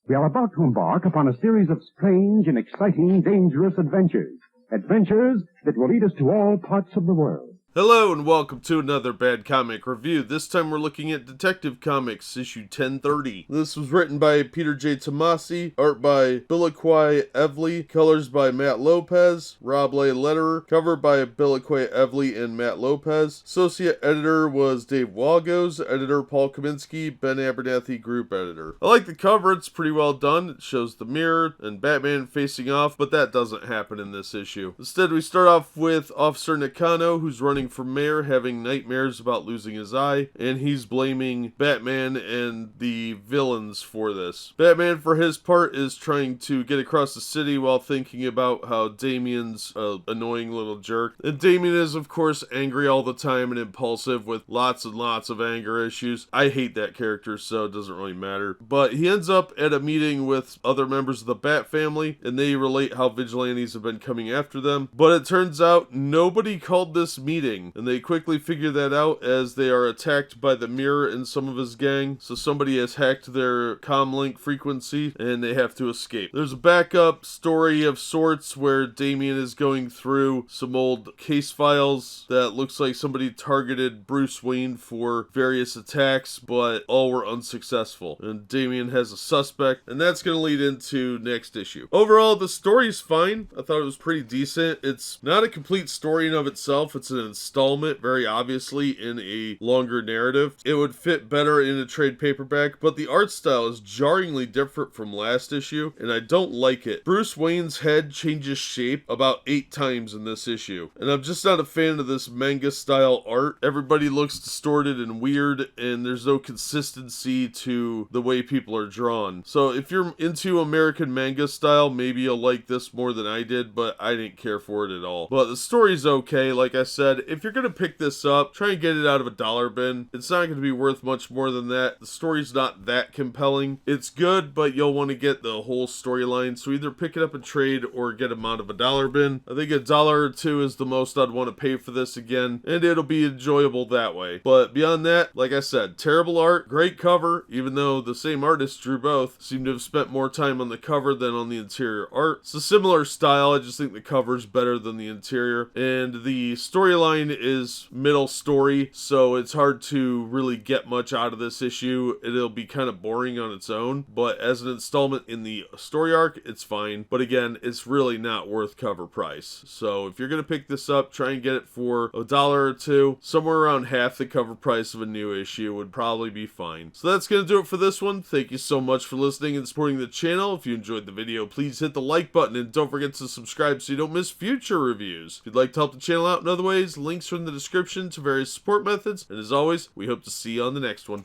We are about to embark upon a series of strange and exciting, dangerous adventures. Adventures that will lead us to all parts of the world. Hello and welcome to another Bad Comic Review. This time we're looking at Detective Comics, issue 1030. This was written by Peter J. Tomasi, art by Bilquis Evely, colors by Mat Lopes, Rob Leigh letterer, cover by Bilquis Evely and Mat Lopes. Associate editor was Dave Wagos, editor Paul Kaminsky, Ben Abernathy, group editor. I like the cover, it's pretty well done. It shows the mirror and Batman facing off, but that doesn't happen in this issue. Instead, we start off with Officer Nakano, who's running for mayor, having nightmares about losing his eye, and he's blaming Batman and the villains for this. Batman, for his part, is trying to get across the city while thinking about how Damian's an annoying little jerk. And Damian is, of course, angry all the time and impulsive with lots and lots of anger issues. I hate that character, so it doesn't really matter. But he ends up at a meeting with other members of the Bat family, and they relate how vigilantes have been coming after them. But it turns out nobody called this meeting, and they quickly figure that out as they are attacked by the Mirror and some of his gang. So somebody has hacked their comlink frequency and they have to escape. There's a backup story of sorts where Damian is going through some old case files that looks like somebody targeted Bruce Wayne for various attacks, but all were unsuccessful. And Damian has a suspect, and that's going to lead into next issue. Overall, the story's fine. I thought it was pretty decent. It's not a complete story in of itself. It's an installment, very obviously, in a longer narrative. It would fit better in a trade paperback, but the art style is jarringly different from last issue, and I don't like it. Bruce Wayne's head changes shape about 8 times in this issue, and I'm just not a fan of this manga-style art. Everybody looks distorted and weird, and there's no consistency to the way people are drawn. So if you're into American manga style, maybe you'll like this more than I did, but I didn't care for it at all. But the story's okay, like I said. If you're going to pick this up, try and get it out of a dollar bin. It's not going to be worth much more than that. The story's not that compelling. It's good, but you'll want to get the whole storyline, so either pick it up and trade or get them out of a dollar bin. I think $1 or $2 is the most I'd want to pay for this again, and it'll be enjoyable that way. But beyond that, like I said, terrible art, great cover, even though the same artist drew both, seemed to have spent more time on the cover than on the interior art. It's a similar style, I just think the cover's better than the interior, and the storyline is middle story, so it's hard to really get much out of this issue. It'll be kind of boring on its own, but as an installment in the story arc, it's fine. But again, it's really not worth cover price. So if you're going to pick this up, try and get it for $1 or $2. Somewhere around half the cover price of a new issue would probably be fine. So that's going to do it for this one. Thank you so much for listening and supporting the channel. If you enjoyed the video, please hit the like button and don't forget to subscribe so you don't miss future reviews. If you'd like to help the channel out in other ways, links are in the description to various support methods, and as always, we hope to see you on the next one.